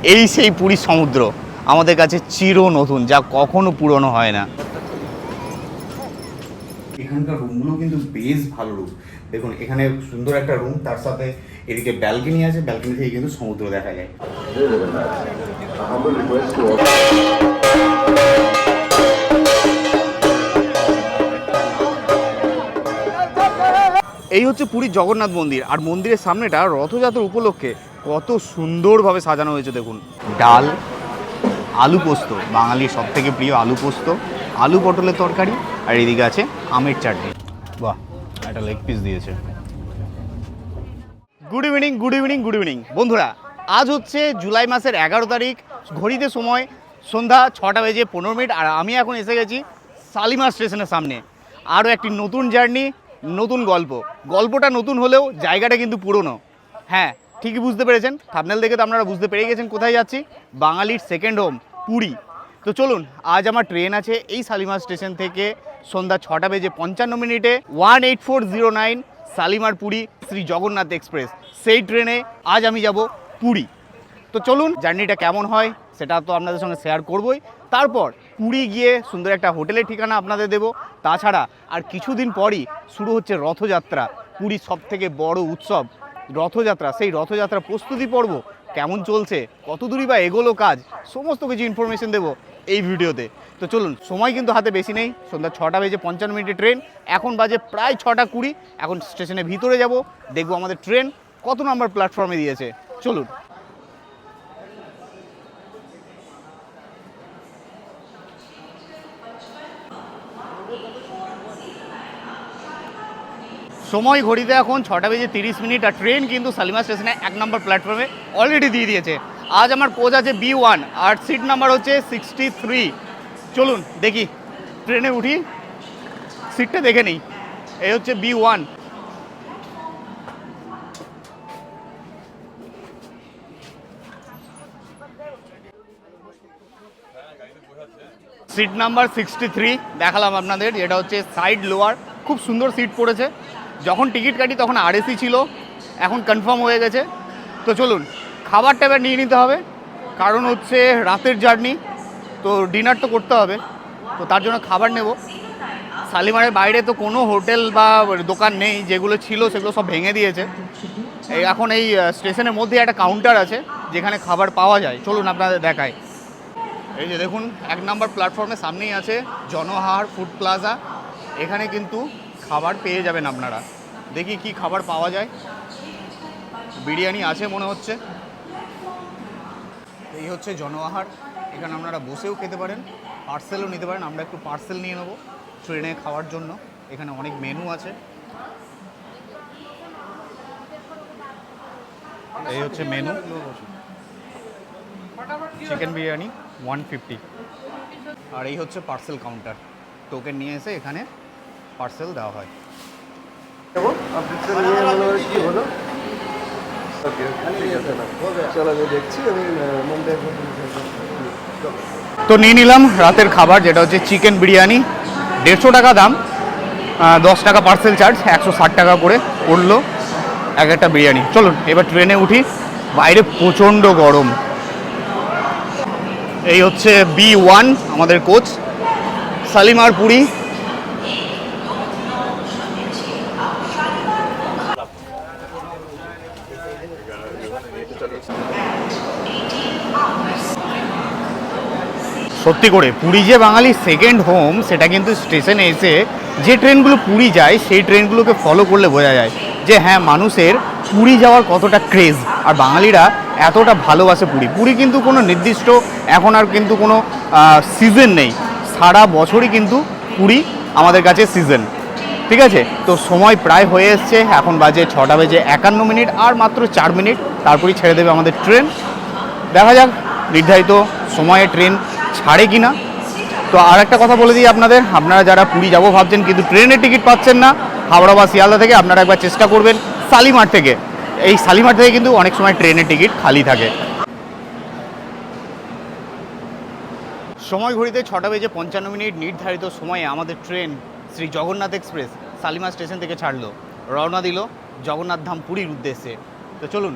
এই সেই পুরীর সমুদ্র আমাদের কাছে চির নতুন, যা কখনো পুরনো হয় না। এখানকার রুমগুলো কিন্তু বেশ ভালো রুম। দেখুন এখানে সুন্দর একটা রুম, তার সাথে এদিকে ব্যালকনি আছে, ব্যালকনি থেকে কিন্তু সমুদ্র দেখা যায়। এই হচ্ছে পুরীর জগন্নাথ মন্দির, আর মন্দিরের সামনেটা রথযাত্রা উপলক্ষে কত সুন্দরভাবে সাজানো হয়েছে। দেখুন ডাল, আলু পোস্ত, বাঙালির সব থেকে প্রিয় আলু পোস্ত, আলু পটলের তরকারি, আর এদিকে আছে আমের চাটনি। বাহ, একটা লেগ পিস দিয়েছে। Good evening, good evening, good evening বন্ধুরা। আজ হচ্ছে জুলাই মাসের 11 তারিখ, ঘড়িতে সময় সন্ধ্যা 6:15, আর আমি এখন এসে গেছি শালিমার স্টেশনের সামনে। আরও একটি নতুন জার্নি, নতুন গল্প। গল্পটা নতুন হলেও জায়গাটা কিন্তু পুরনো। হ্যাঁ, ঠিকই বুঝতে পেরেছেন, থাম্বনেল দেখে তো আপনারা বুঝতে পেরে গেছেন কোথায় যাচ্ছি। বাঙালির সেকেন্ড হোম পুরী। তো চলুন, আজ আমার ট্রেন আছে এই শালিমার স্টেশন থেকে সন্ধ্যা 6:55 1840 শালিমার পুরী শ্রী জগন্নাথ এক্সপ্রেস। সেই ট্রেনে আজ আমি যাব পুরী। তো চলুন, জার্নিটা কেমন হয় সেটা তো আপনাদের সঙ্গে শেয়ার করবই। তারপর পুরী গিয়ে সুন্দর একটা হোটেলের ঠিকানা আপনাদের দেব। তাছাড়া আর কিছুদিন পরই শুরু হচ্ছে রথযাত্রা, পুরীর সবথেকে বড় উৎসব রথযাত্রা। সেই রথযাত্রা প্রস্তুতি পর্ব কেমন চলছে, কত দূরই বা এগোলো কাজ, সমস্ত কিছু ইনফরমেশন দেবো এই ভিডিওতে। তো চলুন, সময় কিন্তু হাতে বেশি নেই, সন্ধ্যা 6:55 ট্রেন, এখন বাজে প্রায় 6:20। এখন স্টেশনের ভিতরে যাব, দেখবো আমাদের ট্রেন কত নম্বর প্ল্যাটফর্মে দিয়েছে। চলুন। সময় ঘড়িতে এখন 6:30, আর ট্রেন কিন্তু শালিমার স্টেশনে 1 নম্বর প্ল্যাটফর্মে অলরেডি দিয়ে দিয়েছে। আজ আমার কোচ আছে B1, আর সিট নাম্বার হচ্ছে 63। চলুন দেখি, ট্রেনে উঠি, সিটটা দেখে নিই। এই হচ্ছে B1। সিট নাম্বার 63 দেখালাম আপনাদের, যেটা হচ্ছে সাইড লোয়ার, খুব সুন্দর সিট পড়েছে। যখন টিকিট কাটি তখন RAC ছিল, এখন কনফার্ম হয়ে গেছে। তো চলুন, খাবারটা এবার নিয়ে নিতে হবে, কারণ হচ্ছে রাতের জার্নি, তো ডিনার তো করতে হবে, তো তার জন্য খাবার নেব। শালিমারের বাইরে তো কোনো হোটেল বা দোকান নেই, যেগুলো ছিল সেগুলো সব ভেঙে দিয়েছে। এখন এই স্টেশনের মধ্যে একটা কাউন্টার আছে যেখানে খাবার পাওয়া যায়, চলুন আপনাদের দেখায়। এই যে দেখুন, 1 নম্বর প্ল্যাটফর্মের সামনেই আছে জনহার ফুড প্লাজা। এখানে কিন্তু খাবার পেয়ে যাবেন আপনারা। দেখি কি খাবার পাওয়া যায়। বিরিয়ানি আছে মনে হচ্ছে। এই হচ্ছে জনআহার, এখানে আপনারা বসেও খেতে পারেন, পার্সেলও নিতে পারেন। আমরা একটু পার্সেল নিয়ে নেবো ট্রেনে খাওয়ার জন্য। এখানে অনেক মেনু আছে। এই হচ্ছে মেনু, চিকেন বিরিয়ানি 150। আর এই হচ্ছে পার্সেল কাউন্টার, টোকেন নিয়ে এসে এখানে পার্সেল দেওয়া হয়। তো নিয়ে নিলাম রাতের খাবার, যেটা হচ্ছে চিকেন বিরিয়ানি, 150 টাকা দাম, 10 টাকা পার্সেল চার্জ, 160 টাকা করে পড়লো এক একটা বিরিয়ানি। চলুন এবার ট্রেনে উঠি, বাইরে প্রচণ্ড গরম। এই হচ্ছে B1 আমাদের কোচ, শালিমার পুরী। সত্যি করে পুরী যে বাঙালির সেকেন্ড হোম, সেটা কিন্তু স্টেশনে এসে যে ট্রেনগুলো পুরী যায় সেই ট্রেনগুলোকে ফলো করলে বোঝা যায় যে হ্যাঁ, মানুষের পুরী যাওয়ার কতটা ক্রেজ, আর বাঙালিরা এতটা ভালোবাসে পুরী। পুরী কিন্তু কোনো নির্দিষ্ট এখন আর কিন্তু কোনো সিজন নেই, সারা বছরই কিন্তু পুরী আমাদের কাছে সিজন। ঠিক আছে, তো সময় প্রায় হয়ে এসছে, এখন বাজে 6:51, আর মাত্র 4 মিনিট তারপরেই ছেড়ে দেবে আমাদের ট্রেন। দেখা যাক নির্ধারিত সময়ে ট্রেন ছাড়ে কি না। তো আর একটা কথা বলে দিই আপনাদের, আপনারা যারা পুরী যাবো ভাবছেন কিন্তু ট্রেনের টিকিট পাচ্ছেন না হাওড়া বা শিয়ালদা থেকে, আপনারা একবার চেষ্টা করবেন শালিমার থেকে। এই শালিমার থেকে কিন্তু অনেক সময় ট্রেনের টিকিট খালি থাকে। সময় ঘড়িতে 6:55, নির্ধারিত সময়ে আমাদের train Shri Jagannath express Shalimar station থেকে ছাড়লো, রওনা দিল জগন্নাথ ধাম পুরীর উদ্দেশ্যে। তো চলুন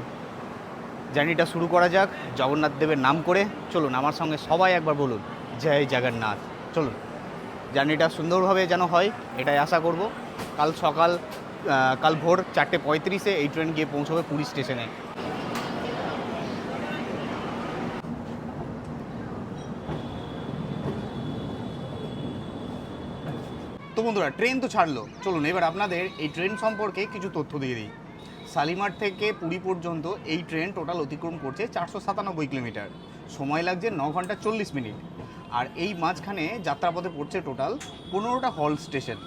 জার্নিটা শুরু করা যাক জগন্নাথ দেবের নাম করে। চলুন আমার সঙ্গে সবাই একবার বলুন জয় জগন্নাথ। চলুন জার্নিটা সুন্দরভাবে যেন হয় এটাই আশা করব। কাল ভোর 4:35 এই ট্রেন গিয়ে পৌঁছবে পুরী স্টেশনে। তো বন্ধুরা ট্রেন তো ছাড়লো, চলুন এবার আপনাদের এই ট্রেন সম্পর্কে কিছু তথ্য দিয়ে দিই। শালিমার থেকে পুরী পর্যন্ত এই ট্রেন টোটাল অতিক্রম করছে 497 কিলোমিটার, সময় লাগছে 9 ঘন্টা 40 মিনিট। আর এই মাঝখানে যাত্রাপথে পড়ছে টোটাল 15টা হল স্টেশন।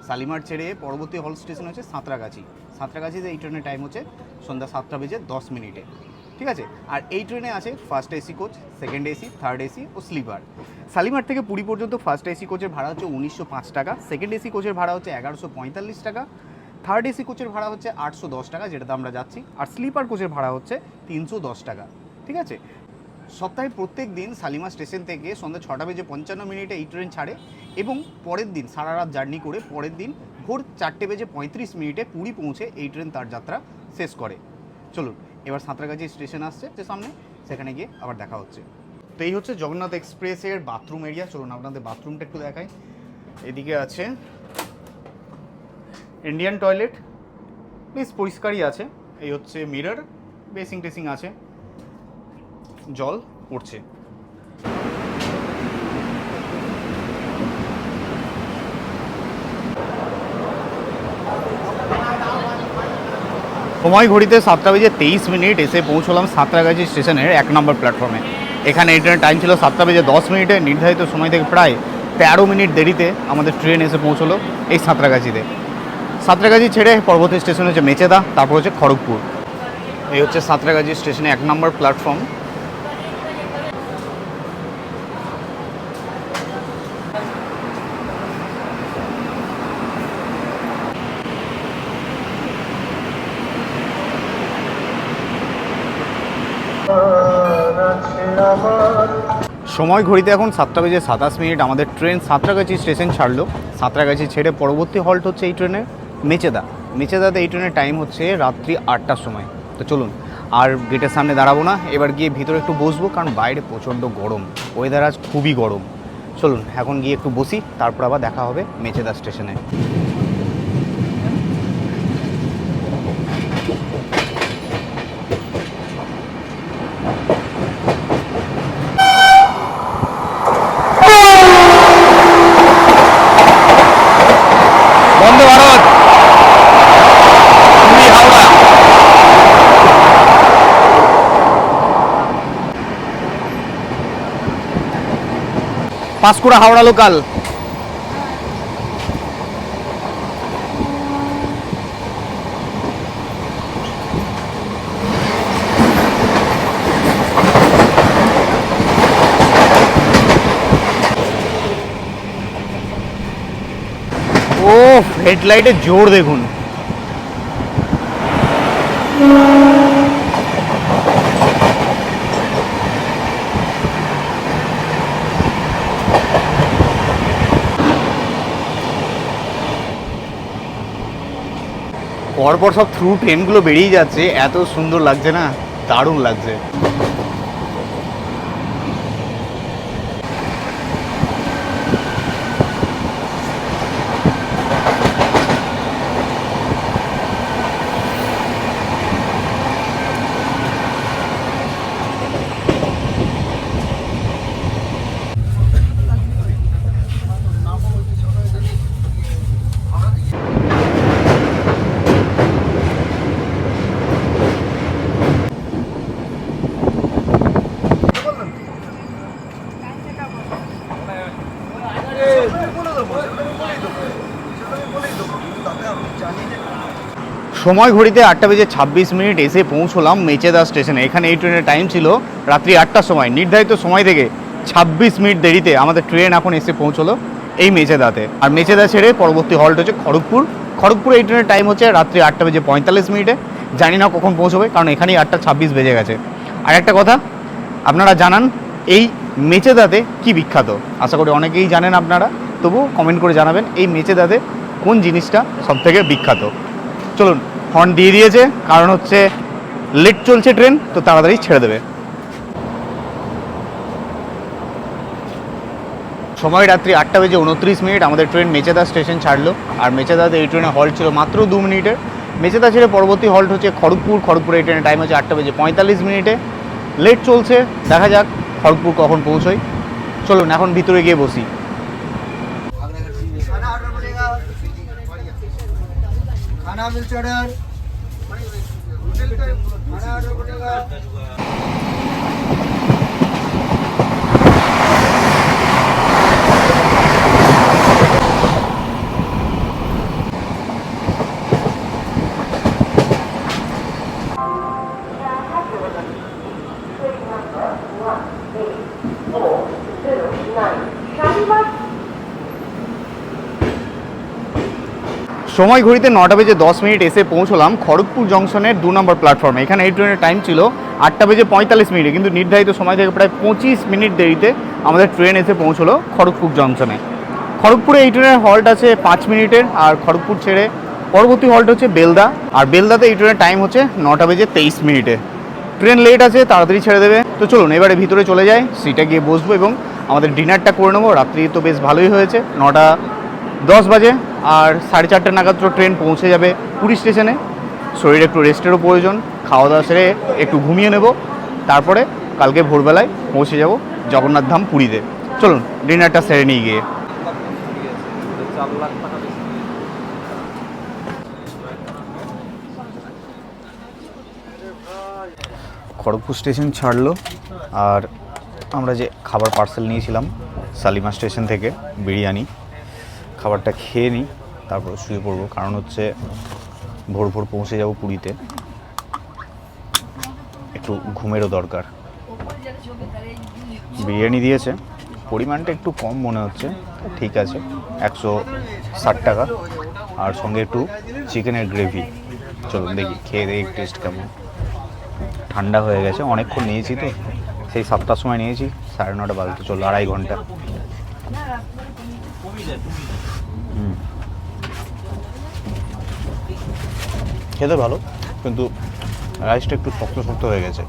শালিমার ছেড়ে পরবর্তী হল স্টেশন হচ্ছে সাঁতরাগাছি। সাঁতরাগাছিতে এই ট্রেনের টাইম হচ্ছে সন্ধ্যা 7:10 ঠিক আছে। আর এই ট্রেনে আছে first AC coach, second AC, third AC ও স্লিপার। শালিমার থেকে পুরী পর্যন্ত ফার্স্ট এসি কোচের ভাড়া হচ্ছে 1905 টাকা, সেকেন্ড এসি কোচের ভাড়া হচ্ছে 1145 টাকা, থার্ড এসি কোচের ভাড়া হচ্ছে 810 টাকা, যেটাতে আমরা যাচ্ছি। আর স্লিপার কোচের ভাড়া হচ্ছে 310 টাকা, ঠিক আছে। সপ্তাহে প্রত্যেক দিন শালিমার স্টেশন থেকে সন্ধ্যা 6:55 এই ট্রেন ছাড়ে এবং পরের দিন সারা রাত জার্নি করে পরের দিন ভোর 4:35 পুরী পৌঁছে এই ট্রেন তার যাত্রা শেষ করে। চলুন এবার সাঁতরাগাছি স্টেশন আসছে যে সামনে, সেখানে গিয়ে আবার দেখা হচ্ছে। তো এই হচ্ছে জগন্নাথ এক্সপ্রেসের বাথরুম এরিয়া। চলুন আপনাদের বাথরুমটা একটু দেখাই। এদিকে আছে ইন্ডিয়ান টয়লেট, বেশ পরিষ্কারই আছে। এই হচ্ছে মিরর, বেসিং টেসিং আছে, জল পড়ছে। সময় ঘড়িতে 7:23 এসে পৌঁছলাম সাঁতরাগাছি স্টেশনের 1 নম্বর প্ল্যাটফর্মে। এখানে এই ট্রেনের টাইম ছিল 7:10, নির্ধারিত সময় থেকে প্রায় 13 মিনিট দেরিতে আমাদের ট্রেন এসে পৌঁছলো এই সাঁতরাগাছিতে। সাঁতরাগাছি ছেড়ে পরবর্তী স্টেশন হচ্ছে মেচেদা, তারপর হচ্ছে খড়গপুর। এই হচ্ছে সাঁতরাগাছি স্টেশনে 1 নম্বর প্ল্যাটফর্ম। সময় ঘড়িতে এখন 7:27। আমাদের ট্রেন সাঁতরাগাছি স্টেশন ছাড়লো। সাঁতরাগাছি ছেড়ে পরবর্তী হল্ট হচ্ছে এই ট্রেনের মেচেদা। মেচেদাতে এই ট্রেনের টাইম হচ্ছে রাত্রি 8টার সময়। তো চলুন আর গেটের সামনে দাঁড়াবো না, এবার গিয়ে ভিতরে একটু বসবো, কারণ বাইরে প্রচণ্ড গরম, ওয়েদার আজ খুবই গরম। চলুন এখন গিয়ে একটু বসি, তারপর আবার দেখা হবে মেচেদা স্টেশনে। বন্দে ভারত, পুরী হাওড়া। পাঁশকুড়া হাওড়া লোকাল। ও হেডলাইটের জোর দেখুন। পরপর সব থ্রু ট্রেনগুলো বেরিয়ে যাচ্ছে, এত সুন্দর লাগছে না, দারুণ লাগছে। সময় ঘড়িতে 8:26 এসে পৌঁছলাম মেচেদা স্টেশনে। এখানে এই ট্রেনের টাইম ছিল রাত্রি 8টার সময়, নির্ধারিত সময় থেকে 26 মিনিট দেরিতে আমাদের ট্রেন এখন এসে পৌঁছলো এই মেচেদাতে। আর মেচেদা ছেড়ে পরবর্তী হল্ট হচ্ছে খড়গপুর। খড়গপুরে এই ট্রেনের টাইম হচ্ছে রাত্রি 8:45। জানি না কখন পৌঁছবে, কারণ এখানেই 8:26 বেজে গেছে। আর একটা কথা আপনারা জানান, এই মেচেদাতে কি বিখ্যাত? আশা করি অনেকেই জানেন আপনারা, তবু কমেন্ট করে জানাবেন এই মেচেদাতে কোন জিনিসটা সবথেকে বিখ্যাত। চলুন, হর্ন দিয়ে দিয়েছে, কারণ হচ্ছে লেট চলছে ট্রেন, তো তাড়াতাড়ি ছেড়ে দেবে। সময় রাত্রি 8:29, আমাদের ট্রেন মেচেদা স্টেশন ছাড়লো। আর মেচেদাতে এই ট্রেনে হল্ট ছিল মাত্র 2 মিনিটের। মেচেদা ছেড়ে পরবর্তী হল্ট হচ্ছে খড়গপুর। এই ট্রেনের টাইম হচ্ছে 8:45। লেট চলছে, দেখা যাক খড়গপুর কখন পৌঁছই। চলুন এখন ভিতরে গিয়ে বসি। সময় ঘড়িতে 9:10 এসে পৌঁছলাম খড়গপুর জংশনের 2 নম্বর প্ল্যাটফর্মে। এখানে এই ট্রেনের টাইম ছিল 8:45, কিন্তু নির্ধারিত সময় থেকে প্রায় 25 মিনিট দেরিতে আমাদের ট্রেন এসে পৌঁছলো খড়গপুর জংশনে। খড়গপুরে এই ট্রেনের হল্ট আছে 5 মিনিটের, আর খড়গপুর ছেড়ে পরবর্তী হল্ট হচ্ছে বেলদা। আর বেলদাতে এই ট্রেনের টাইম হচ্ছে 9:23। ট্রেন লেট আছে, তাড়াতাড়ি ছেড়ে দেবে। তো চলুন এবারে ভিতরে চলে যাই, সিটে গিয়ে বসবো এবং আমাদের ডিনারটা করে নেবো। রাত্রি তো বেশ ভালোই হয়েছে, 9:10 বাজে। আর 4:30 নাগাদ ট্রেন পৌঁছে যাবে পুরী স্টেশনে। শরীরে একটু রেস্টেরও প্রয়োজন, খাওয়া দাওয়া সেরে একটু ঘুমিয়ে নেব, তারপরে কালকে ভোরবেলায় পৌঁছে যাব জগন্নাথ ধাম পুরীতে। চলুন ডিনারটা সেরে নিয়ে গিয়ে। খড়গপুর স্টেশন ছাড়লো, আর আমরা যে খাবার পার্সেল নিয়েছিলাম শালিমার স্টেশন থেকে বিরিয়ানি, খাবারটা খেয়ে নিই, তারপর শুয়ে পড়বো। কারণ হচ্ছে ভোর পৌঁছে যাব পুরীতে, একটু ঘুমেরও দরকার। বিরিয়ানি দিয়েছে, পরিমাণটা একটু কম মনে হচ্ছে, ঠিক আছে, 160 টাকা, আর সঙ্গে একটু চিকেনের গ্রেভি। চলুন দেখি, খেয়ে দেখি টেস্ট কেমন। ঠান্ডা হয়ে গেছে, অনেকক্ষণ নিয়েছি তো, সেই 7টার সময় নিয়েছি, 9:30 বাজতে চললো, 2.5 ঘন্টা। খেতে ভালো, কিন্তু রাইসটা একটু শক্ত হয়ে গেছে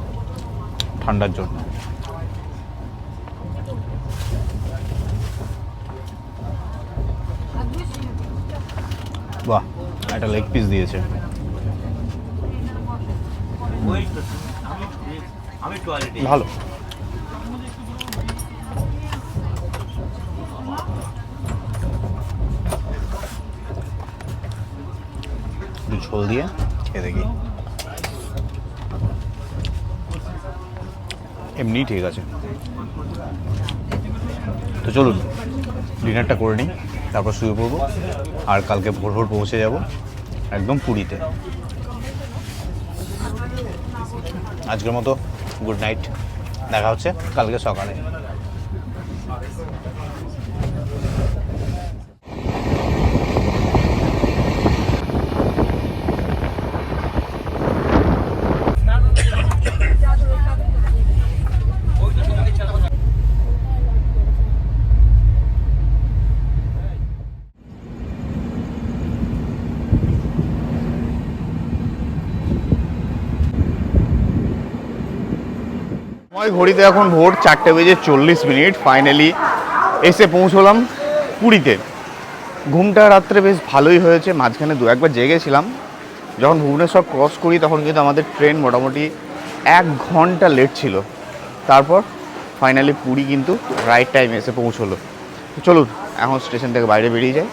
ঠান্ডার জন্য। বাহ, একটা লেগ পিস দিয়েছে, ভালো। ঝোল দিয়ে খেয়ে দেখি, এমনি ঠিক আছে। তো চলুন ডিনারটা করে নিই, তারপর শুয়ে পড়বো, আর কালকে ভোর পৌঁছে যাব একদম পুরীতে। আজকের মতো গুড নাইট, দেখা হচ্ছে কালকে সকালে। ঘড়িতে এখন ভোর 4:40। ফাইনালি এসে পৌঁছলাম পুরীতে। ঘুমটা রাত্রে বেশ ভালোই হয়েছে, মাঝখানে 2-1বার জেগেছিলাম। যখন ভুবনেশ্বর ক্রস করি তখন কিন্তু আমাদের ট্রেন মোটামুটি 1 ঘন্টা লেট ছিল। তারপর ফাইনালি পুরী কিন্তু রাইট টাইমে এসে পৌঁছলো। চলুন এখন স্টেশন থেকে বাইরে বেরিয়ে যাই,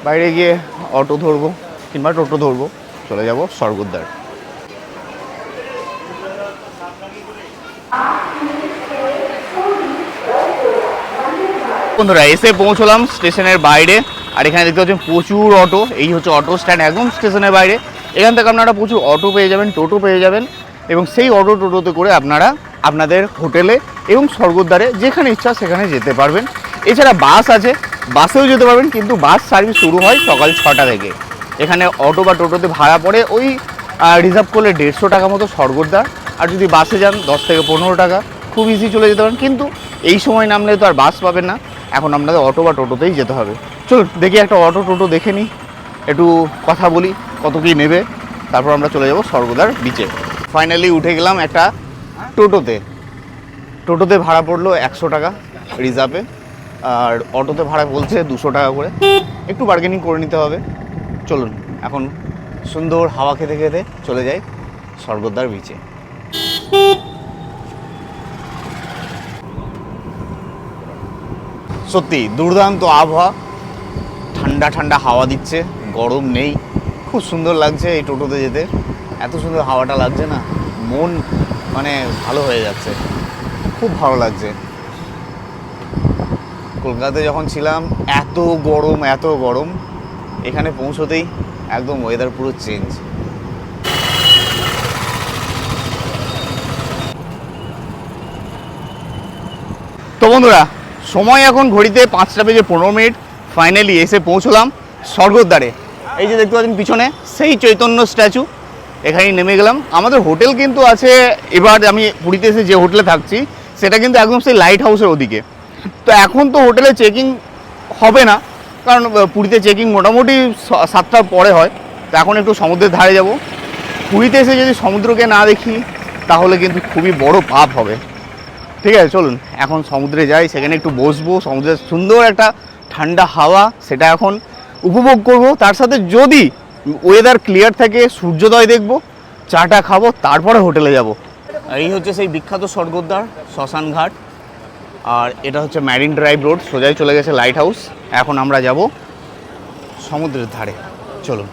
বাইরে গিয়ে অটো ধরবো কিংবা টোটো ধরবো, চলে যাব স্বর্গদ্বার। বন্ধুরা এসে পৌঁছলাম স্টেশনের বাইরে, আর এখানে দেখতে পাচ্ছেন প্রচুর অটো। এই হচ্ছে অটো স্ট্যান্ড একদম স্টেশনের বাইরে। এখান থেকে আপনারা প্রচুর অটো পেয়ে যাবেন, টোটো পেয়ে যাবেন, এবং সেই অটো টোটোতে করে আপনারা আপনাদের হোটেলে এবং স্বর্গদ্বারে যেখানে ইচ্ছা সেখানে যেতে পারবেন। এছাড়া বাস আছে, বাসেও যেতে পারবেন, কিন্তু বাস সার্ভিস শুরু হয় সকাল 6টা থেকে। এখানে অটো বা টোটোতে ভাড়া পড়ে ওই রিজার্ভ করলে 150 টাকা মতো স্বর্গদ্বার, আর যদি বাসে যান 10 থেকে 15 টাকা, খুব ইজি চলে যেতে পারেন। কিন্তু এই সময় নামলে তো আর বাস পাবেন না, এখন আপনাদের অটো বা টোটোতেই যেতে হবে। চলুন দেখি একটা অটো টোটো দেখে নিই, একটু কথা বলি কত কী নেবে, তারপর আমরা চলে যাব স্বর্গদ্বার বিচে। ফাইনালি উঠে গেলাম একটা টোটোতে। টোটোতে ভাড়া পড়লো 100 টাকা রিজার্ভে, আর অটোতে ভাড়া বলছে 200 টাকা করে। একটু বার্গেনিং করে নিতে হবে। চলুন এখন সুন্দর হাওয়া খেতে খেতে চলে যাই স্বর্গদ্বার বিচে। সত্যি দুর্দান্ত আবহাওয়া, ঠান্ডা ঠান্ডা হাওয়া দিচ্ছে, গরম নেই, খুব সুন্দর লাগছে এই টোটোতে যেতে। এত সুন্দর হাওয়াটা লাগছে না, মন মানে ভালো হয়ে যাচ্ছে, খুব ভালো লাগছে। কলকাতায় যখন ছিলাম এত গরম, এখানে পৌঁছতেই একদম ওয়েদার পুরো চেঞ্জ। তো বন্ধুরা, সময় এখন ঘড়িতে 5:15। ফাইনালি এসে পৌঁছলাম স্বর্গদ্বারে। এই যে দেখতে পাচ্ছেন পিছনে সেই চৈতন্য স্ট্যাচু, এখানেই নেমে গেলাম। আমাদের হোটেল কিন্তু আছে, এবার আমি পুরীতে এসে যে হোটেলে থাকছি সেটা কিন্তু একদম সেই লাইট হাউসের ওদিকে। তো এখন তো হোটেলে চেকিং হবে না, কারণ পুরীতে চেকিং মোটামুটি 7টার পরে হয়। তো এখন একটু সমুদ্রের ধারে যাব। পুরীতে এসে যদি সমুদ্রকে না দেখি তাহলে কিন্তু খুবই বড় পাপ হবে। ঠিক আছে, চলুন এখন সমুদ্রে যাই, সেখানে একটু বসবো, সমুদ্রের সুন্দর একটা ঠান্ডা হাওয়া সেটা এখন উপভোগ করব। তার সাথে যদি ওয়েদার ক্লিয়ার থাকে সূর্যোদয় দেখব, চাটা খাবো, তারপরে হোটেলে যাব। এই হচ্ছে সেই বিখ্যাত স্বর্গদ্বার শ্মশান ঘাট, আর এটা হচ্ছে ম্যারিন ড্রাইভ রোড, সোজাই চলে গেছে লাইট হাউস। এখন আমরা যাব সমুদ্রের ধারে। চলুন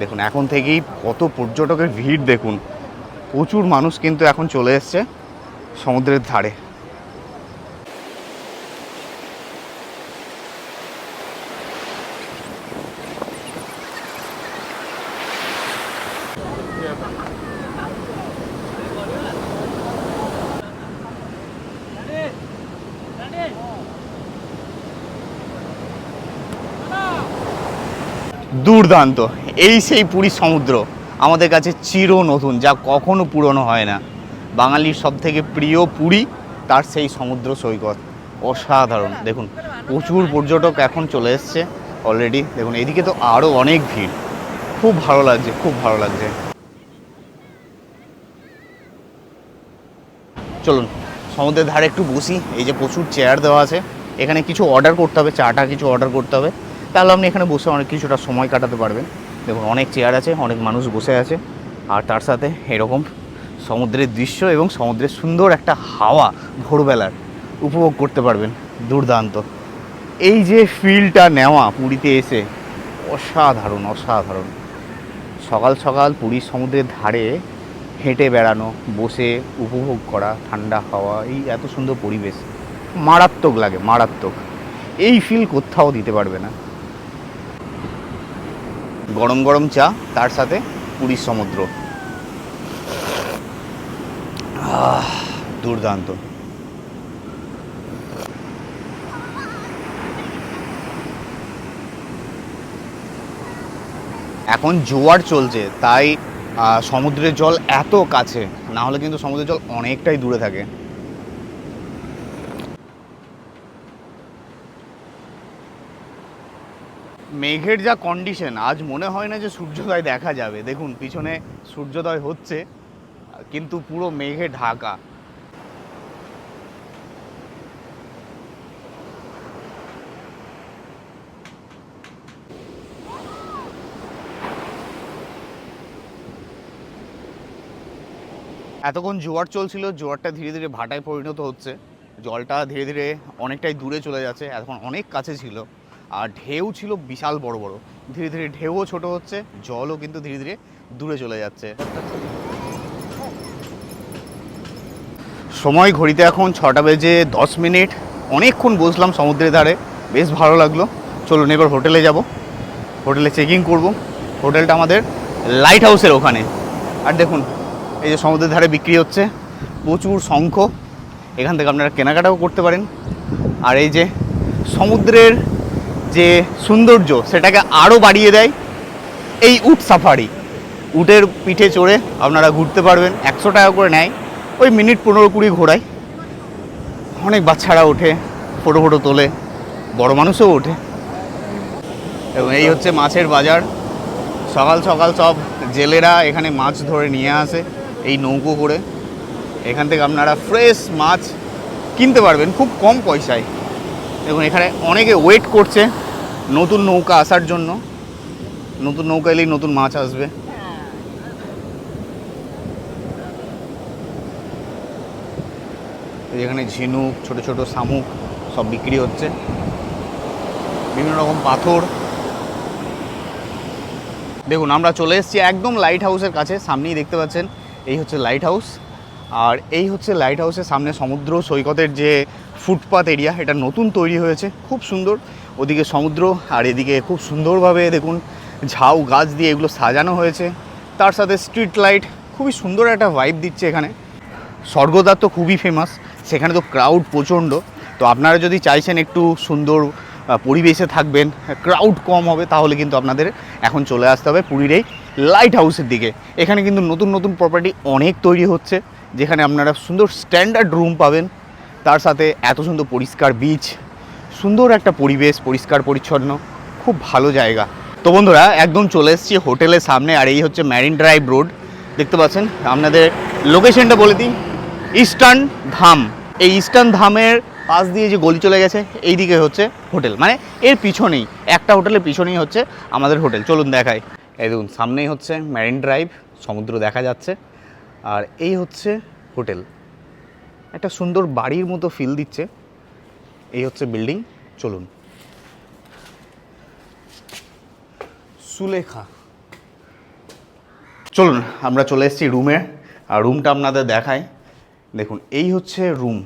দেখুন এখন থেকেই কত পর্যটকের ভিড় দেখুন, প্রচুর মানুষ কিন্তু এখন চলে এসছে সমুদ্রের ধারে। দুর্দান্ত, এই সেই পুরী সমুদ্র, আমাদের কাছে চির নতুন, যা কখনো পুরনো হয় না। বাঙালির সব থেকে প্রিয় পুরী, তার সেই সমুদ্র সৈকত অসাধারণ। দেখুন প্রচুর পর্যটক এখন চলে এসছে অলরেডি। দেখুন এদিকে তো আরও অনেক ভিড়, খুব ভালো লাগছে, খুব ভালো লাগছে। চলুন সমুদ্রের ধারে একটু বসি। এই যে প্রচুর চেয়ার দেওয়া আছে, এখানে কিছু অর্ডার করতে হবে, চাটা কিছু অর্ডার করতে হবে, তাহলে আপনি এখানে বসে অনেক কিছুটা সময় কাটাতে পারবেন। দেখুন অনেক চেয়ার আছে, অনেক মানুষ বসে আছে, আর তার সাথে এরকম সমুদ্রের দৃশ্য এবং সমুদ্রের সুন্দর একটা হাওয়া ভোরবেলার উপভোগ করতে পারবেন। দুর্দান্ত, এই যে ফিলটা নেওয়া পুরীতে এসে অসাধারণ অসাধারণ। সকাল সকাল পুরীর সমুদ্রের ধারে হেঁটে বেড়ানো, বসে উপভোগ করা ঠান্ডা হাওয়া, এই এত সুন্দর পরিবেশ, মারাত্মক লাগে, মারাত্মক। এই ফিল কোথাও দিতে পারবে না। গরম গরম চা, তার সাথে পুরীর সমুদ্র, দুর্দান্ত। এখন জোয়ার চলছে, তাই সমুদ্রের জল এত কাছে, না হলে কিন্তু সমুদ্রের জল অনেকটাই দূরে থাকে। মেঘের যা কন্ডিশন, আজ মনে হয় না যে সূর্যোদয় দেখা যাবে। দেখুন পিছনে সূর্যোদয় হচ্ছে, কিন্তু পুরো মেঘে ঢাকা। এতক্ষণ জোয়ার চলছিল, জোয়ারটা ধীরে ধীরে ভাটায় পরিণত হচ্ছে, জলটা ধীরে ধীরে অনেকটাই দূরে চলে যাচ্ছে। এখন অনেক কাছে ছিল, আর ঢেউ ছিল বিশাল বড় বড়। ধীরে ধীরে ঢেউও ছোট হচ্ছে, জলও কিন্তু ধীরে ধীরে দূরে চলে যাচ্ছে। সময় ঘড়িতে এখন 6:10। অনেকক্ষণ বসলাম সমুদ্রের ধারে, বেশ ভালো লাগলো। চলুন এবার হোটেলে যাব, হোটেলে চেকিং করব। হোটেলটা আমাদের লাইট হাউসের ওখানে। আর দেখুন এই যে সমুদ্রের ধারে বিক্রি হচ্ছে প্রচুর শঙ্খ, এখান থেকে আপনারা কেনাকাটাও করতে পারেন। আর এই যে সমুদ্রের যে সৌন্দর্য সেটাকে আরও বাড়িয়ে দেয় এই উট সাফারি। উটের পিঠে চড়ে আপনারা ঘুরতে পারবেন, 100 টাকা করে নেয়, ওই মিনিট 15-20 ঘোরায়। অনেক বাচ্চারা ওঠে, ফটো ফটো তোলে, বড় মানুষও ওঠে। এবং এই হচ্ছে মাছের বাজার, সকাল সকাল সব জেলেরা এখানে মাছ ধরে নিয়ে আসে। এই নৌকো করে এখান থেকে আপনারা ফ্রেশ মাছ কিনতে পারবেন খুব কম পয়সায়। দেখুন এখানে অনেকে ওয়েট করছে নতুন নৌকা আসার জন্য, নতুন নৌকা এলেই নতুন মাছ আসবে। এখানে ঝিনুক, ছোট ছোট শামুক সব বিক্রি হচ্ছে, বিভিন্ন রকম পাথর। দেখুন আমরা চলে এসেছি একদম লাইট হাউসের কাছে, সামনেই দেখতে পাচ্ছেন এই হচ্ছে লাইট হাউস। আর এই হচ্ছে লাইট হাউসের সামনে সমুদ্র সৈকতের যে ফুটপাথ এরিয়া, এটা নতুন তৈরি হয়েছে, খুব সুন্দর। ওদিকে সমুদ্র আর এদিকে খুব সুন্দরভাবে দেখুন ঝাউ গাছ দিয়ে এগুলো সাজানো হয়েছে, তার সাথে স্ট্রিট লাইট, খুবই সুন্দর একটা ভাইব দিচ্ছে এখানে। স্বর্গদ্বার তো খুবই ফেমাস, সেখানে তো ক্রাউড প্রচণ্ড। তো আপনারা যদি চাইছেন একটু সুন্দর পরিবেশে থাকবেন, ক্রাউড কম হবে, তাহলে কিন্তু আপনাদের এখন চলে আসতে হবে পুরীর এই লাইট হাউসের দিকে। এখানে কিন্তু নতুন নতুন প্রপার্টি অনেক তৈরি হচ্ছে, যেখানে আপনারা সুন্দর স্ট্যান্ডার্ড রুম পাবেন, তার সাথে এত সুন্দর পরিষ্কার বিচ, সুন্দর একটা পরিবেশ, পরিষ্কার পরিচ্ছন্ন, খুব ভালো জায়গা। তো বন্ধুরা একদম চলে এসেছি হোটেলের সামনে, আর এই হচ্ছে ম্যারিন ড্রাইভ রোড, দেখতে পাচ্ছেন। আপনাদের লোকেশনটা বলে দিই, ইস্টার্ন ধাম। এই ইস্টার্ন ধামের পাশ দিয়ে যে গলি চলে গেছে, এই দিকে হচ্ছে হোটেল, মানে এর পিছনেই, একটা হোটেলের পিছনেই হচ্ছে আমাদের হোটেল। চলুন দেখাই। এই দেখুন সামনেই হচ্ছে ম্যারিন ড্রাইভ, সমুদ্র দেখা যাচ্ছে, আর এই হচ্ছে হোটেল। একটা সুন্দর বাড়ির মতো ফিল দিচ্ছে, এই হচ্ছে বিল্ডিং। চলুন। সুলেখা। চলুন আমরা চলে এসেছি রুমে, আর রুমটা আপনাদের দেখাই। দেখুন এই হচ্ছে রুম,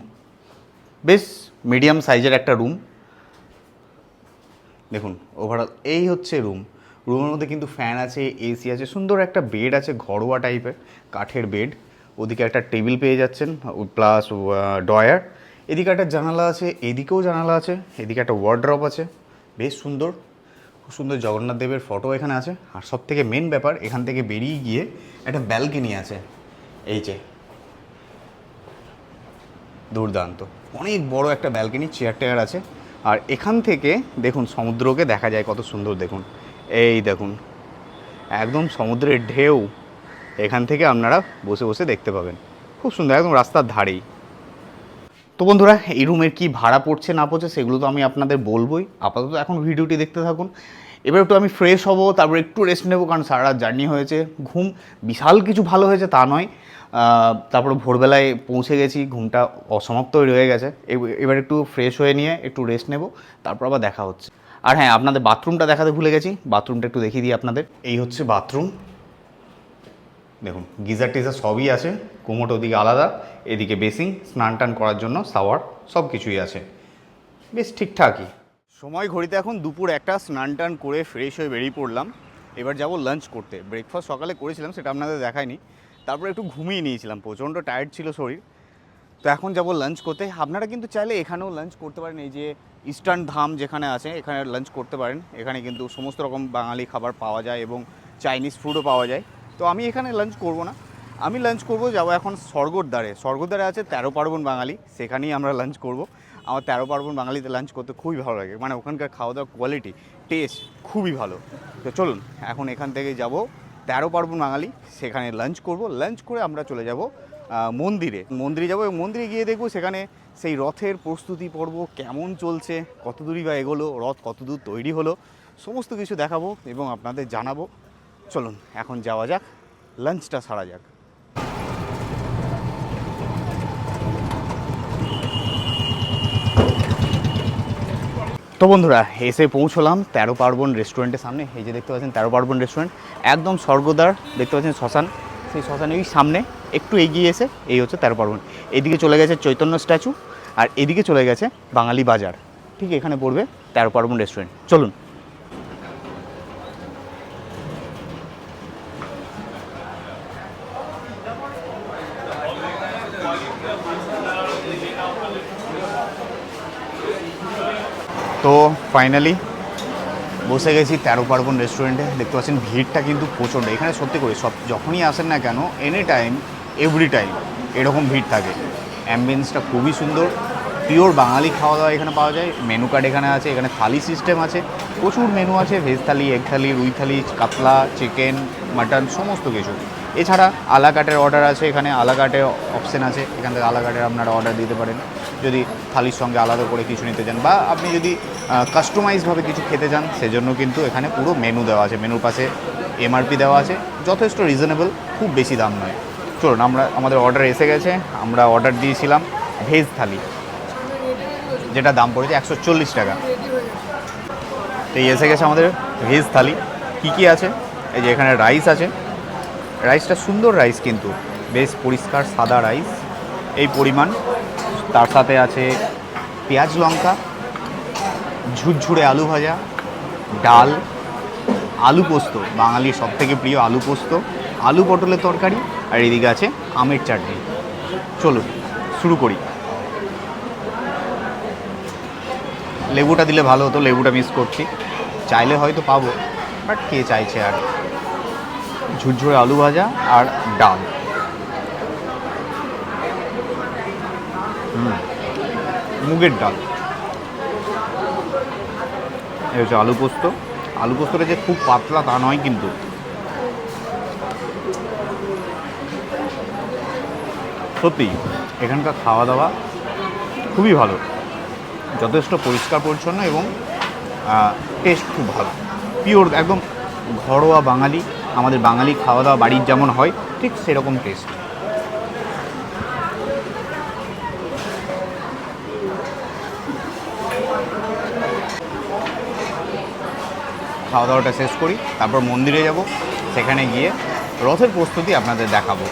বেশ মিডিয়াম সাইজের একটা রুম। দেখুন ওভারঅল এই হচ্ছে রুম। রুমের মধ্যে কিন্তু ফ্যান আছে, এসি আছে, সুন্দর একটা বেড আছে, ঘরোয়া টাইপের কাঠের বেড। ওদিকে একটা টেবিল পেয়ে যাচ্ছেন, প্লাস ডয়ার। এদিকে একটা জানালা আছে, এদিকেও জানালা আছে, এদিকে একটা ওয়ার্ড্রপ আছে, বেশ সুন্দর। খুব সুন্দর জগন্নাথ দেবের ফটো এখানে আছে। আর সব থেকে মেন ব্যাপার, এখান থেকে বেরিয়ে গিয়ে একটা ব্যালকনি আছে, এই যে দুর্দান্ত, অনেক বড় একটা ব্যালকনি, চেয়ার টেয়ার আছে। আর এখান থেকে দেখুন সমুদ্রকে দেখা যায় কত সুন্দর। দেখুন এই দেখুন একদম সমুদ্রের ঢেউ, এখান থেকে আপনারা বসে বসে দেখতে পাবেন, খুব সুন্দর, একদম রাস্তার ধারেই। তো বন্ধুরা এই রুমের কি ভাড়া পড়ছে না পড়ছে সেগুলো তো আমি আপনাদের বলবোই। আপাতত এখন ভিডিওটি দেখতে থাকুন। এবার একটু আমি ফ্রেশ হব, তারপর একটু রেস্ট নেবো, কারণ সারা রাত জার্নি হয়েছে। ঘুম বিশাল কিছু ভালো হয়েছে তা নয়, তারপরে ভোরবেলায় পৌঁছে গেছি, ঘুমটা অসমাপ্তই রয়ে গেছে। এবার একটু ফ্রেশ হয়ে নিয়ে একটু রেস্ট নেব, তারপর আবার দেখা হচ্ছে। আর হ্যাঁ, আপনাদের বাথরুমটা দেখাতে ভুলে গেছি, বাথরুমটা একটু দেখিয়ে দিই আপনাদের। এই হচ্ছে বাথরুম, দেখুন গিজার টিজার সবই আছে, কোমোট ওদিকে আলাদা, এদিকে বেসিং, স্নান টান করার জন্য শাওয়ার, সব কিছুই আছে, বেশ ঠিকঠাকই। সময় ঘড়িতে এখন দুপুর একটা, স্নান টান করে ফ্রেশ হয়ে বেরিয়ে পড়লাম। এবার যাব লাঞ্চ করতে। ব্রেকফাস্ট সকালে করেছিলাম, সেটা আপনাদের দেখায়নি। তারপরে একটু ঘুমিয়ে নিয়েছিলাম, প্রচণ্ড টায়ার্ড ছিল শরীর। তো এখন যাব লাঞ্চ করতে। আপনারা কিন্তু চাইলে এখানেও লাঞ্চ করতে পারেন, এই যে ইস্টার্ন ধাম যেখানে আছে এখানে লাঞ্চ করতে পারেন। এখানে কিন্তু সমস্ত রকম বাঙালি খাবার পাওয়া যায় এবং চাইনিজ ফুডও পাওয়া যায়। তো আমি এখানে লাঞ্চ করব না, আমি লাঞ্চ করব, যাবো এখন স্বর্গদ্বারে। স্বর্গদ্বারে আছে 13 পার্বণ বাঙালি, সেখানেই আমরা লাঞ্চ করব। আমার 13 পার্বণ বাঙালিতে লাঞ্চ করতে খুবই ভালো লাগে, মানে ওখানকার খাওয়া দাওয়ার কোয়ালিটি, টেস্ট খুবই ভালো। তো চলুন এখন এখান থেকে যাব 13 পার্বণ বাঙালি, সেখানে লাঞ্চ করব। লাঞ্চ করে আমরা চলে যাব মন্দিরে যাব, এবং মন্দিরে গিয়ে দেখব সেখানে সেই রথের প্রস্তুতি পর্ব কেমন চলছে, কত দূরই বা এগোলো, রথ কত দূর তৈরি হলো, সমস্ত কিছু দেখাবো এবং আপনাদের জানাবো। চলুন এখন যাওয়া যাক, লাঞ্চটা সারা যাক। তো বন্ধুরা এসে পৌঁছলাম 13 পার্বণ রেস্টুরেন্টের সামনে। এই যে দেখতে পাচ্ছেন 13 পার্বণ রেস্টুরেন্ট, একদম স্বর্গদ্বার, দেখতে পাচ্ছেন শ্মশান, সেই শ্মশানের ওই সামনে একটু এগিয়ে এসে এই হচ্ছে 13 পার্বণ। এদিকে চলে গেছে চৈতন্য স্ট্যাচু, আর এদিকে চলে গেছে বাঙালি বাজার, ঠিক এখানে পড়বে 13 পার্বণ রেস্টুরেন্ট। চলুন। তো ফাইনালি বসে গেছি 13 পার্বণ রেস্টুরেন্টে। দেখতে পাচ্ছেন ভিড়টা কিন্তু প্রচণ্ড এখানে, সত্যি করে সব যখনই আসেন না কেন, এনি টাইম এভরি টাইম এরকম ভিড় থাকে। অ্যাম্বিয়েন্সটা খুবই সুন্দর, পিওর বাঙালি খাওয়া দাওয়া এখানে পাওয়া যায়। মেনু কার্ড এখানে আছে, এখানে থালি সিস্টেম আছে, প্রচুর মেনু আছে, ভেজ থালি, এগ থালি, রুই থালি, কাতলা, চিকেন, মাটন, সমস্ত কিছু। এছাড়া আলাকাটের অর্ডার আছে, এখানে আলাকাটের অপশান আছে, এখান থেকে আলাকাটের আপনারা অর্ডার দিতে পারেন যদি থালির সঙ্গে আলাদা করে কিছু নিতে চান, বা আপনি যদি কাস্টমাইজভাবে কিছু খেতে চান সেজন্য কিন্তু এখানে পুরো মেনু দেওয়া আছে। মেনুর পাশে এমআরপি দেওয়া আছে, যথেষ্ট রিজনেবল, খুব বেশি দাম নয়। চলুন, আমাদের অর্ডার এসে গেছে। আমরা অর্ডার দিয়েছিলাম ভেজ থালি, যেটা দাম পড়েছে 140 টাকা। তো এই এসে গেছে আমাদের ভেজ থালি। কী আছে, এই যে এখানে রাইস আছে, রাইসটা সুন্দর রাইস, কিন্তু বেশ পরিষ্কার সাদা রাইস এই পরিমাণ। তার সাথে আছে পেঁয়াজ লঙ্কা, ঝুরঝুরে আলু ভাজা, ডাল, আলু পোস্ত, বাঙালির সবথেকে প্রিয় আলু পোস্ত, আলু পটলের তরকারি, আর এদিকে আছে আমের চাটনি। চলুন শুরু করি। লেবুটা দিলে ভালো হতো, লেবুটা মিস করছি, চাইলে হয়তো পাবো, বাট কে চাইছে আর। ঝুরঝুরে আলু ভাজা আর ডাল, মুগের ডাল। এই হচ্ছে আলু পোস্ত। আলু পোস্তটা যে খুব পাতলা তা নয়, কিন্তু সত্যি এখানকার খাওয়া দাওয়া খুবই ভালো, যথেষ্ট পরিষ্কার পরিচ্ছন্ন এবং টেস্ট খুব ভালো, পিওর একদম ঘরোয়া বাঙালি। আমাদের বাঙালি খাওয়া দাওয়া বাড়ির যেমন হয় ঠিক সেরকম টেস্ট। খাওয়া দাওয়াটা শেষ করি, তারপর মন্দিরে যাব, সেখানে গিয়ে রথের প্রস্তুতি আপনাদের দেখাবো।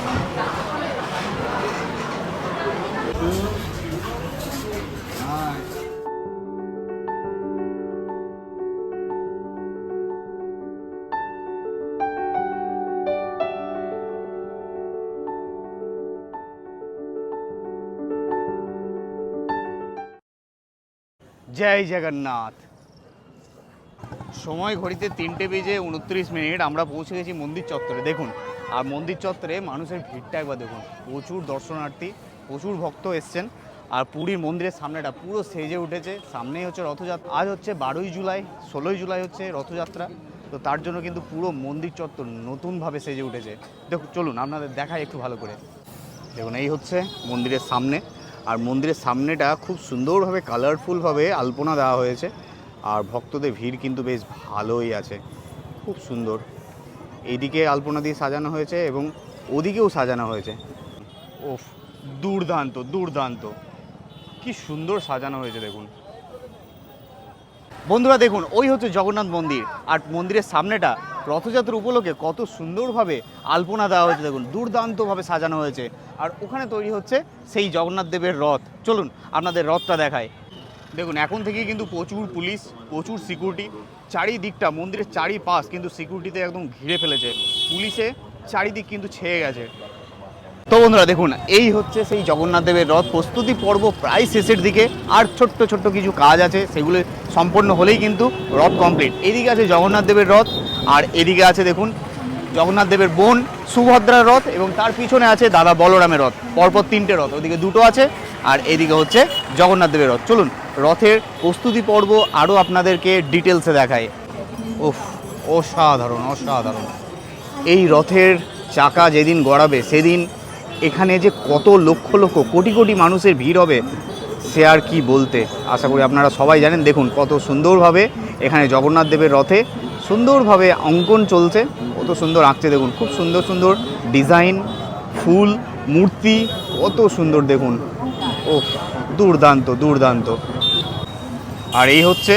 জয় জগন্নাথ। সময় ঘড়িতে 3:29, আমরা পৌঁছে গেছি মন্দির চত্বরে। দেখুন, আর মন্দির চত্বরে মানুষের ভিড়টা একবার দেখুন, প্রচুর দর্শনার্থী, প্রচুর ভক্ত এসছেন। আর পুরীর মন্দিরের সামনেটা পুরো সেজে উঠেছে। সামনেই হচ্ছে রথযাত্রা, আজ হচ্ছে 12ই জুলাই, 16ই জুলাই হচ্ছে রথযাত্রা। তো তার জন্য কিন্তু পুরো মন্দির চত্বর নতুনভাবে সেজে উঠেছে। দেখুন, চলুন আপনাদের দেখাই একটু ভালো করে। দেখুন, এই হচ্ছে মন্দিরের সামনে, আর মন্দিরের সামনেটা খুব সুন্দরভাবে কালারফুলভাবে আলপনা দেওয়া হয়েছে। আর ভক্তদের ভিড় কিন্তু বেশ ভালোই আছে, খুব সুন্দর। এইদিকে আলপনা দিয়ে সাজানো হয়েছে এবং ওদিকেও সাজানো হয়েছে। ওফ, দুর্দান্ত দুর্দান্ত, কি সুন্দর সাজানো হয়েছে দেখুন। বন্ধুরা দেখুন, ওই হচ্ছে জগন্নাথ মন্দির, আর মন্দিরের সামনেটা রথযাত্রা উপলক্ষে কত সুন্দরভাবে আলপনা দেওয়া হয়েছে দেখুন, দুর্দান্তভাবে সাজানো হয়েছে। আর ওখানে তৈরি হচ্ছে সেই জগন্নাথ দেবের রথ। চলুন আপনাদের রথটা দেখায়। দেখুন, এখন থেকেই কিন্তু প্রচুর পুলিশ, প্রচুর সিকিউরিটি, চারিদিকটা মন্দিরের চারিপাশ কিন্তু সিকিউরিটিতে একদম ঘিরে ফেলেছে, পুলিশে চারিদিক কিন্তু ছেয়ে গেছে। তো বন্ধুরা দেখুন, এই হচ্ছে সেই জগন্নাথ দেবের রথ। প্রস্তুতি পর্ব প্রায় শেষের দিকে, আর ছোট্ট ছোট্ট কিছু কাজ আছে, সেগুলো সম্পন্ন হলেই কিন্তু রথ কমপ্লিট। এদিকে আছে জগন্নাথ দেবের রথ, আর এদিকে আছে দেখুন জগন্নাথ দেবের বোন সুভদ্রার রথ, এবং তার পিছনে আছে দাদা বলরামের রথ। পরপর 3টে রথ, ওদিকে 2টো আছে, আর এদিকে হচ্ছে জগন্নাথ দেবের রথ। চলুন রথের প্রস্তুতি পর্ব আরও আপনাদেরকে ডিটেলসে দেখায়। ওফ, অসাধারণ অসাধারণ। এই রথের চাকা যেদিন গড়াবে সেদিন এখানে যে কত লক্ষ লক্ষ কোটি কোটি মানুষের ভিড় হবে সে আর কি বলতে। আশা করি আপনারা সবাই জানেন। দেখুন কত সুন্দরভাবে এখানে জগন্নাথ দেবের রথে সুন্দরভাবে অঙ্কন চলছে, কত সুন্দর আঁকছে দেখুন, খুব সুন্দর সুন্দর ডিজাইন, ফুল, মূর্তি, কত সুন্দর দেখুন। ও দুর্দান্ত দুর্দান্ত। আর এই হচ্ছে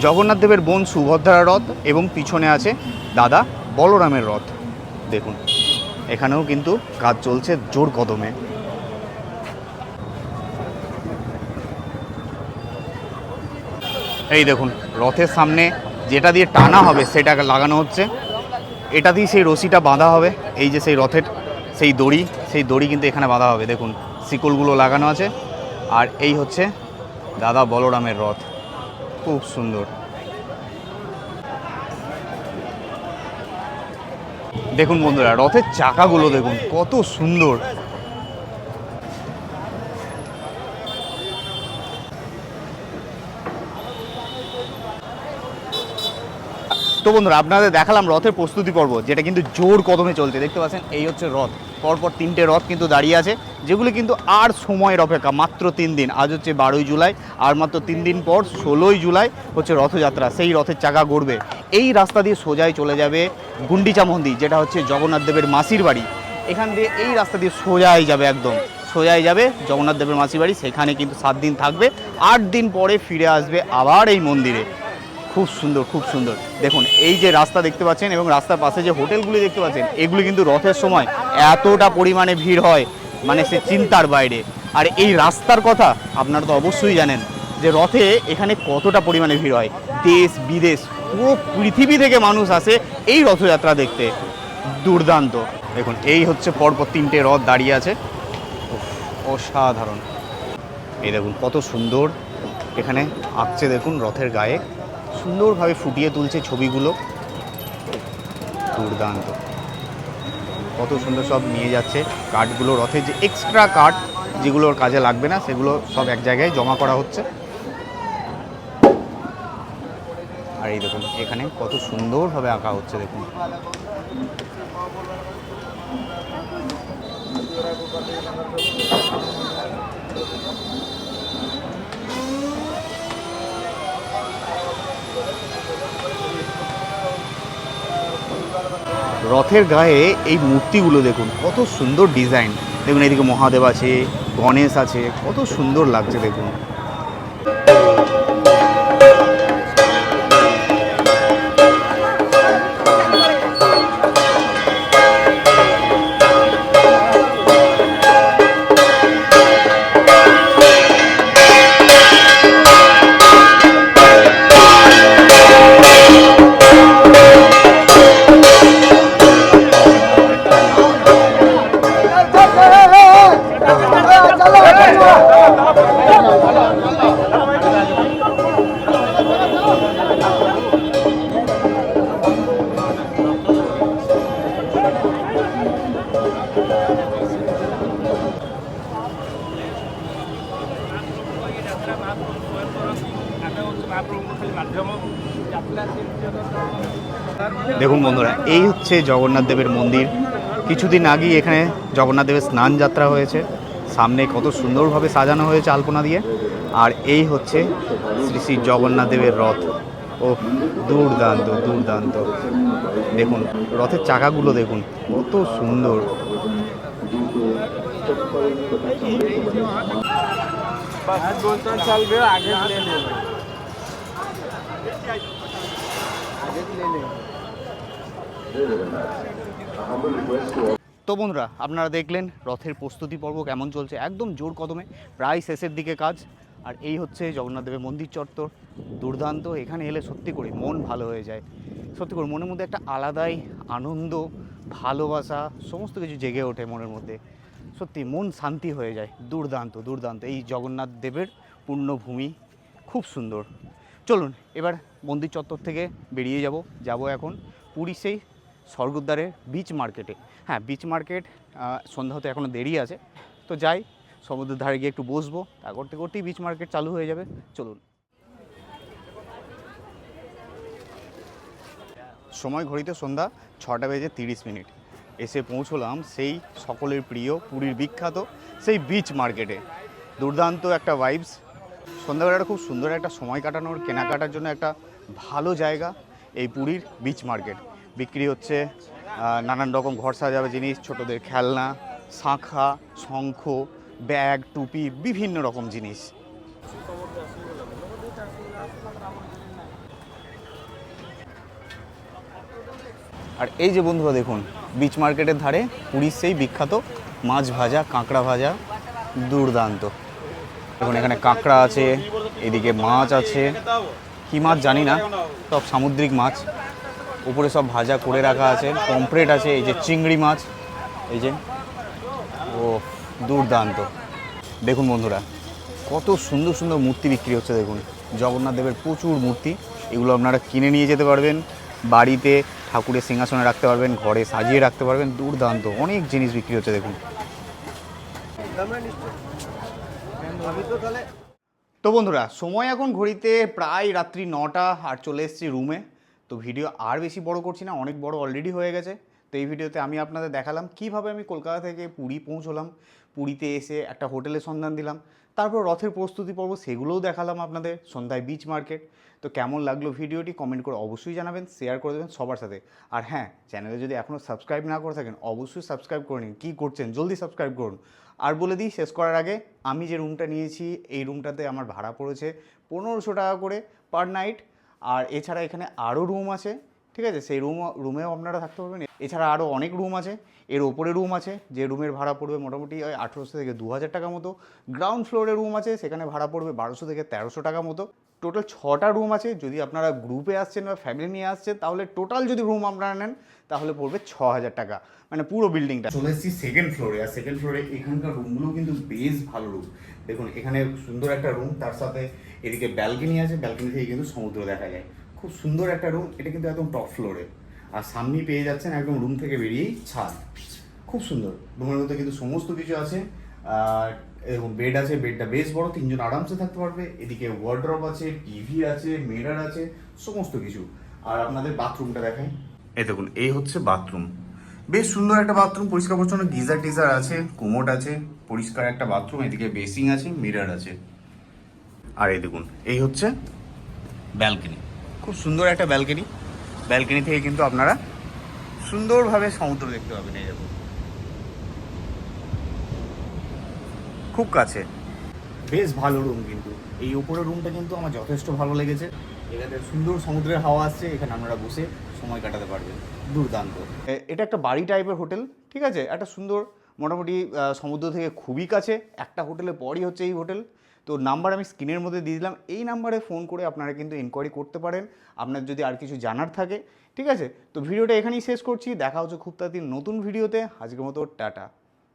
জগন্নাথ দেবের বোন সুভদ্রার রথ, এবং পিছনে আছে দাদা বলরামের রথ। দেখুন এখানেও কিন্তু কাজ চলছে জোর কদমে। এই দেখুন রথের সামনে যেটা দিয়ে টানা হবে সেটাকে লাগানো হচ্ছে, এটা দিয়ে সেই রশিটা বাঁধা হবে। এই যে সেই রথের সেই দড়ি কিন্তু এখানে বাঁধা হবে। দেখুন শিকলগুলো লাগানো আছে। আর এই হচ্ছে দাদা বলরামের রথ, খুব সুন্দর। দেখুন বন্ধুরা, রথের চাকাগুলো দেখুন কত সুন্দর। তো বন্ধুরা আপনাদের দেখালাম রথের প্রস্তুতি পর্ব, যেটা কিন্তু জোর কদমে চলছে। দেখতে পাচ্ছেন এই হচ্ছে রথ, পরপর 3টে রথ কিন্তু দাঁড়িয়ে আছে, যেগুলো কিন্তু আর সময়ের অপেক্ষা, মাত্র 3 দিন। আজ হচ্ছে 12ই জুলাই, আর মাত্র 3 দিন পর 16ই জুলাই হচ্ছে রথযাত্রা। সেই রথের চাকা গড়বে, এই রাস্তা দিয়ে সোজাই চলে যাবে গুন্ডিচা মন্দির, যেটা হচ্ছে জগন্নাথ দেবের মাসির বাড়ি। এখান দিয়ে এই রাস্তা দিয়ে সোজাই যাবে, একদম সোজাই যাবে জগন্নাথ দেবের মাসির বাড়ি। সেখানে কিন্তু 7 দিন থাকবে, 8 দিন পরে ফিরে আসবে আবার এই মন্দিরে। খুব সুন্দর, খুব সুন্দর। দেখুন এই যে রাস্তা দেখতে পাচ্ছেন এবং রাস্তার পাশে যে হোটেলগুলি দেখতে পাচ্ছেন, এগুলি কিন্তু রথের সময় এতটা পরিমাণে ভিড় হয়, মানে সে চিন্তার বাইরে। আর এই রাস্তার কথা আপনারা তো অবশ্যই জানেন যে রথে এখানে কতটা পরিমাণে ভিড় হয়। দেশ বিদেশ পুরো পৃথিবী থেকে মানুষ আসে এই রথযাত্রা দেখতে। দুর্দান্ত। দেখুন এই হচ্ছে পরপর 3টে রথ দাঁড়িয়ে আছে, অসাধারণ। এই দেখুন কত সুন্দর এখানে আঁকছে, দেখুন রথের গায়ে সুন্দরভাবে ফুটিয়ে তুলছে ছবিগুলো, দুর্দান্ত। কত সুন্দর সব নিয়ে যাচ্ছে কাঠগুলো, রথের যে এক্সট্রা কাঠ যেগুলোর কাজে লাগবে না সেগুলো সব এক জায়গায় জমা করা হচ্ছে। আর এই দেখুন এখানে কত সুন্দরভাবে আঁকা হচ্ছে, দেখুন। রথের গায়ে এই মূর্তিগুলো দেখুন কত সুন্দর ডিজাইন। দেখুন এদিকে মহাদেব আছে, গণেশ আছে, কত সুন্দর লাগছে দেখুন। দেখুন বন্ধুরা এই হচ্ছে জগন্নাথ দেবের মন্দির। কিছুদিন আগেই এখানে জগন্নাথ দেবের স্নান যাত্রা হয়েছে, সামনে কত সুন্দরভাবে সাজানো হয়েছে আলপনা দিয়ে। আর এই হচ্ছে শ্রী শ্রী জগন্নাথ দেবের রথ। ও দুর্দান্ত, দুর্দান্ত। দেখুন রথের চাকাগুলো দেখুন কত সুন্দর। তো বন্ধুরা আপনারা দেখলেন রথের প্রস্তুতি পর্ব কেমন চলছে, একদম জোর কদমে, প্রায় শেষের দিকে কাজ। আর এই হচ্ছে জগন্নাথ দেবের মন্দির চত্বর, দুর্দান্ত। এখানে এলে সত্যি করে মন ভালো হয়ে যায়, সত্যি করে মনের মধ্যে একটা আলাদাই আনন্দ, ভালোবাসা, সমস্ত কিছু জেগে ওঠে মনের মধ্যে, সত্যি মন শান্তি হয়ে যায়। দুর্দান্ত, দুর্দান্ত এই জগন্নাথ দেবের পুণ্যভূমি, খুব সুন্দর। চলুন এবার মন্দির চত্বর থেকে বেরিয়ে যাব এখন পুরী সেই স্বর্গদ্বারের বিচ মার্কেটে। হ্যাঁ, বিচ মার্কেট সন্ধ্যা হতে এখনও দেরি আছে, তো যাই সমুদ্রের ধারে গিয়ে একটু বসবো, তা করতে করতেই বিচ মার্কেট চালু হয়ে যাবে। চলুন। সময় ঘড়িতে সন্ধ্যা 6:30। এসে পৌঁছলাম সেই সকলের প্রিয় পুরীর বিখ্যাত সেই বিচ মার্কেটে। দুর্দান্ত একটা ভাইবস, সন্ধ্যাবেলাটা খুব সুন্দর একটা সময় কাটানোর, কেনাকাটার জন্য একটা ভালো জায়গা এই পুরীর বিচ মার্কেট। বিক্রি হচ্ছে নানান রকম ঘর সাজাবে জিনিস, ছোটদের খেলনা, শাঁখা, শঙ্খ, ব্যাগ, টুপি, বিভিন্ন রকম জিনিস। আর এই যে বন্ধুরা দেখুন বিচ মার্কেটের ধারে পুরীর সেই বিখ্যাত মাছ ভাজা, কাঁকড়া ভাজা, দুর্দান্ত। দেখুন এখানে কাঁকড়া আছে, এদিকে মাছ আছে, কী মাছ জানি না, সব সামুদ্রিক মাছ, উপরে সব ভাজা করে রাখা আছে, পমফ্রেট আছে, এই যে চিংড়ি মাছ, এই যে, ও দুর্দান্ত। দেখুন বন্ধুরা কত সুন্দর সুন্দর মূর্তি বিক্রি হচ্ছে। দেখুন জগন্নাথ দেবের প্রচুর মূর্তি, এগুলো আপনারা কিনে নিয়ে যেতে পারবেন, বাড়িতে ঠাকুরের সিংহাসনে রাখতে পারবেন, ঘরে সাজিয়ে রাখতে পারবেন। দুর্দান্ত অনেক জিনিস বিক্রি হচ্ছে দেখুন। তো বন্ধুরা সময় এখন ঘড়িতে প্রায় রাত্রি 9টা, আর চলে এসেছি রুমে। তো ভিডিও আর বেশি বড় করছি না, অনেক বড় অলরেডি হয়ে গেছে। তো এই ভিডিওতে আমি আপনাদের দেখালাম কিভাবে আমি কলকাতা থেকে পুরী পৌঁছলাম, পুরীতে এসে একটা হোটেলের সন্ধান দিলাম, তারপর রথের প্রস্তুতি পর্ব সেগুলোও দেখালাম আপনাদের, সন্ধ্যায় বিচ মার্কেট। তো কেমন লাগলো ভিডিওটি কমেন্ট করে অবশ্যই জানাবেন, শেয়ার করে দেবেন সবার সাথে। আর হ্যাঁ, চ্যানেলে যদি এখনও সাবস্ক্রাইব না করে থাকেন অবশ্যই সাবস্ক্রাইব করে নিন। কী করছেন, জলদি সাবস্ক্রাইব করুন। আর বলে দিই শেষ করার আগে, আমি যে রুমটা নিয়েছি এই রুমটাতে আমার ভাড়া পড়েছে 1500 টাকা করে পার নাইট। আর এছাড়া এখানে আরও রুম আছে, ঠিক আছে, সেই রুমেও আপনারা থাকতে পারবেন। এছাড়া আরও অনেক রুম আছে, এর ওপরে রুম আছে যে রুমের ভাড়া পড়বে মোটামুটি ওই 1800 থেকে 2000 টাকা মতো। গ্রাউন্ড ফ্লোরে রুম আছে, সেখানে ভাড়া পড়বে 1200 থেকে 1300 টাকা মতো। টোটাল 6টা রুম আছে। যদি আপনারা গ্রুপে আসছেন বা ফ্যামিলি নিয়ে আসছেন তাহলে টোটাল যদি রুম আপনারা নেন তাহলে পড়বে 6000 টাকা, মানে পুরো বিল্ডিংটা। চলে এসেছি সেকেন্ড ফ্লোরে। আর সেকেন্ড ফ্লোরে এখানকার রুমগুলো কিন্তু বেশ ভালো রুম। দেখুন এখানে সুন্দর একটা রুম, তার সাথে এদিকে ব্যালকনি আছে, ব্যালকনি থেকে কিন্তু সমুদ্র দেখা যায়। খুব সুন্দর একটা রুম, এটা কিন্তু একদম টপ ফ্লোরে। আর সামনেই পেয়ে যাচ্ছেন একদম রুম থেকে বেরিয়েই ছাদ। খুব সুন্দর, রুমের মধ্যে কিন্তু সমস্ত কিছু আছে। আর এরকম বেড আছে, বেডটা বেশ বড়, 3 জন আরামসে থাকতে পারবে। এদিকে ওয়ার্ড্রপ আছে, টিভি আছে, মিরর আছে, সমস্ত কিছু। আর আপনাদের বাথরুমটা দেখাই, এই দেখুন এই হচ্ছে বাথরুম। বেশ সুন্দর একটা বাথরুম, পরিষ্কার পরিচ্ছন্ন, গিজার টিজার আছে, কোমোড আছে, পরিষ্কার একটা বাথরুম। এদিকে বেসিং আছে, মিরর আছে। আর এই দেখুন এই হচ্ছে ব্যালকনি, খুব সুন্দর একটা ব্যালকনি। ব্যালকনি থেকে কিন্তু আপনারা সুন্দরভাবে সমুদ্র দেখতে পাবেন। এই দেখুন খুব কাছে, বেশ ভালো রুম। কিন্তু এই উপরের রুমটা কিন্তু আমার যথেষ্ট ভালো লেগেছে। এখানে সুন্দর সমুদ্রের হাওয়া আসছে, এখানে আপনারা বসে সময় কাটাতে পারবেন, দুর্দান্ত। এটা একটা বাড়ি টাইপের হোটেল, ঠিক আছে, একটা সুন্দর, মোটামুটি সমুদ্র থেকে খুবই কাছে। একটা হোটেলের পরই হচ্ছে এই হোটেল। তো নাম্বার আমি স্ক্রিনের মধ্যে দিয়ে দিলাম, এই নাম্বারে ফোন করে আপনারা কিন্তু এনকোয়ারি করতে পারেন আপনার যদি আর কিছু জানার থাকে, ঠিক আছে। তো ভিডিওটা এখানেই শেষ করছি, দেখা হচ্ছে খুব তাড়াতাড়ি নতুন ভিডিওতে। আজকের মতো টাটা।